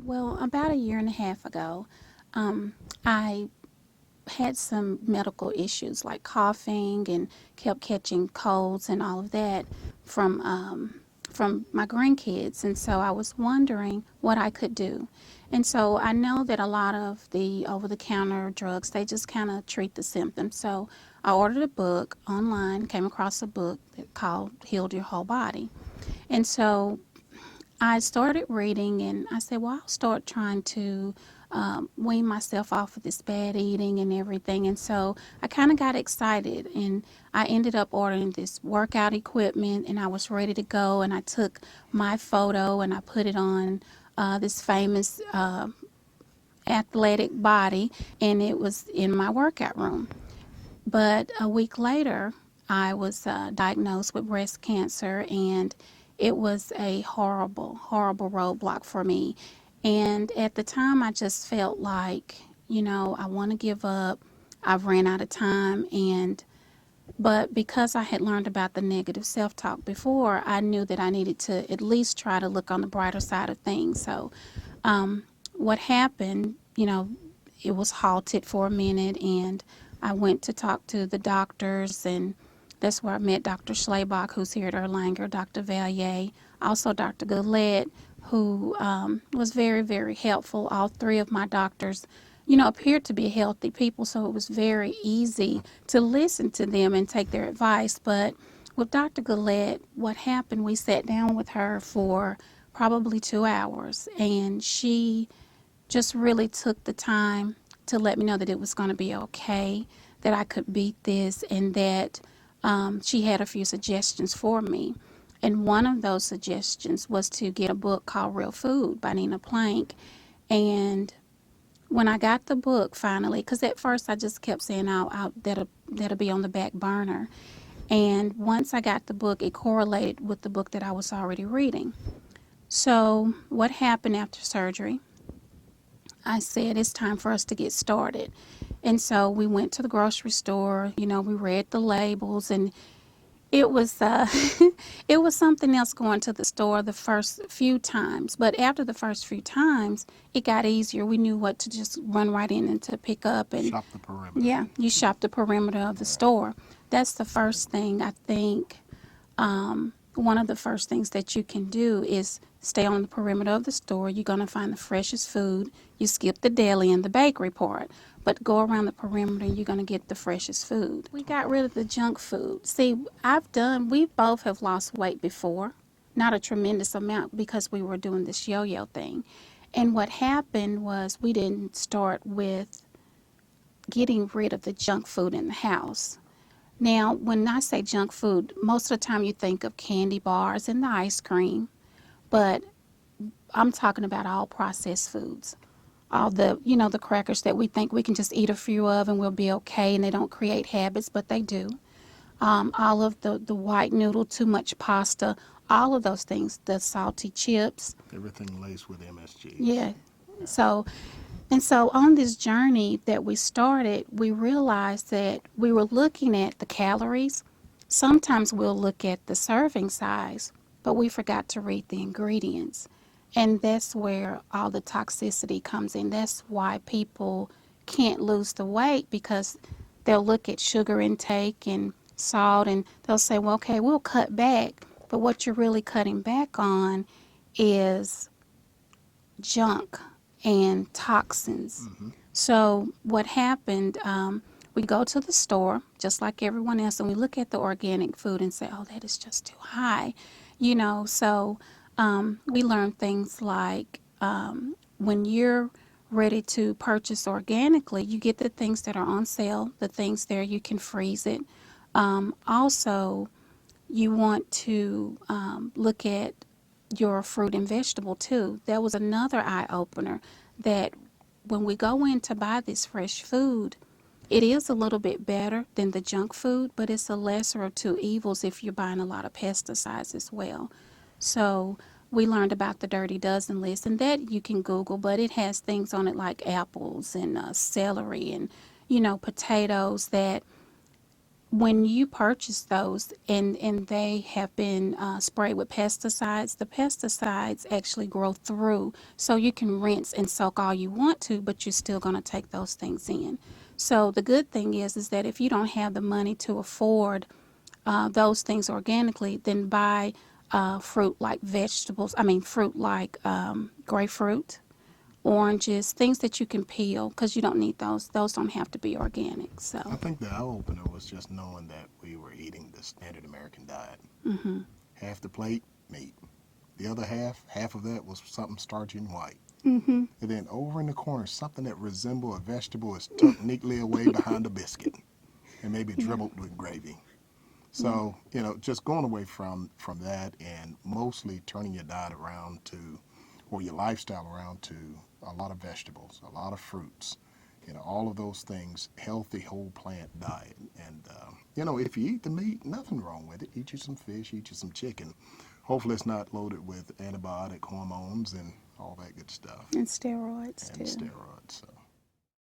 Well, about a year and a half ago, I had some medical issues like coughing and kept catching colds and all of that from my grandkids, and so I was wondering what I could do. And so I know that a lot of the over-the-counter drugs, they just kind of treat the symptoms. So I ordered a book online, came across a book that called Healed Your Whole Body. And so I started reading and I said, well, I'll start trying to wean myself off of this bad eating and everything. And so I kind of got excited and I ended up ordering this workout equipment and I was ready to go. And I took my photo and I put it on this famous athletic body, and it was in my workout room. But a week later, I was diagnosed with breast cancer, and it was a horrible, horrible roadblock for me. And at the time, I just felt like, I want to give up. I've ran out of time, but because I had learned about the negative self-talk before, I knew that I needed to at least try to look on the brighter side of things. So, what happened, it was halted for a minute, and I went to talk to the doctors, and that's where I met Dr. Schlabach, who's here at Erlanger, Dr. Valier, also Dr. Gillette, who was very, very helpful. All three of my doctors, appeared to be healthy people, so it was very easy to listen to them and take their advice. But with Dr. Gillette, what happened, we sat down with her for probably 2 hours, and she just really took the time to let me know that it was going to be okay, that I could beat this, and that she had a few suggestions for me. And one of those suggestions was to get a book called Real Food by Nina Plank. And when I got the book finally, because at first I just kept saying, that'll be on the back burner. And once I got the book, it correlated with the book that I was already reading. So what happened after surgery? I said, it's time for us to get started. And so we went to the grocery store, we read the labels, and it was it was something else going to the store the first few times. But after the first few times, it got easier. We knew what to just run right in and to pick up. And Shop the perimeter. yeah, you shop the perimeter of the store. That's the first thing I think. One of the first things that you can do is stay on the perimeter of the store. You're going to find the freshest food. You skip the deli and the bakery part, but go around the perimeter and you're going to get the freshest food. We got rid of the junk food. See, we both have lost weight before, not a tremendous amount because we were doing this yo-yo thing. And what happened was we didn't start with getting rid of the junk food in the house. Now, when I say junk food, most of the time you think of candy bars and the ice cream, but I'm talking about all processed foods. All the crackers that we think we can just eat a few of and we'll be okay, and they don't create habits, but they do. All of the white noodle, too much pasta, all of those things, the salty chips. Everything laced with MSG. Yeah. So on this journey that we started, we realized that we were looking at the calories. Sometimes we'll look at the serving size, but we forgot to read the ingredients. And that's where all the toxicity comes in. That's why people can't lose the weight, because they'll look at sugar intake and salt and they'll say, well, okay, we'll cut back. But what you're really cutting back on is junk and toxins. So what happened, we go to the store just like everyone else, and we look at the organic food and say, oh, that is just too high. So we learn things like when you're ready to purchase organically, you get the things that are on sale, the things there, you can freeze it. Also, you want to look at your fruit and vegetable too. That was another eye-opener, that when we go in to buy this fresh food, it is a little bit better than the junk food, but it's a lesser of two evils if you're buying a lot of pesticides as well. So we learned about the Dirty Dozen list, and that you can Google, but it has things on it like apples and celery and, potatoes that when you purchase those and they have been sprayed with pesticides, the pesticides actually grow through. So you can rinse and soak all you want to, but you're still going to take those things in. So the good thing is that if you don't have the money to afford those things organically, then buy fruit like vegetables. I mean, fruit like grapefruit, oranges, things that you can peel because you don't need those. Those don't have to be organic. I So, think the eye opener was just knowing that we were eating the standard American diet. mm-hmm, Half the plate, meat. The other half of that was something starchy and white. mm-hmm, And then over in the corner, something that resembled a vegetable is tucked neatly away behind a biscuit and maybe yeah, dribbled with gravy. yeah, So, just going away from that and mostly turning your diet around to, or your lifestyle around to a lot of vegetables, a lot of fruits, all of those things, healthy whole plant diet. And, if you eat the meat, nothing wrong with it. Eat you some fish, eat you some chicken. Hopefully it's not loaded with antibiotic hormones and all that good stuff and steroids and too. steroids.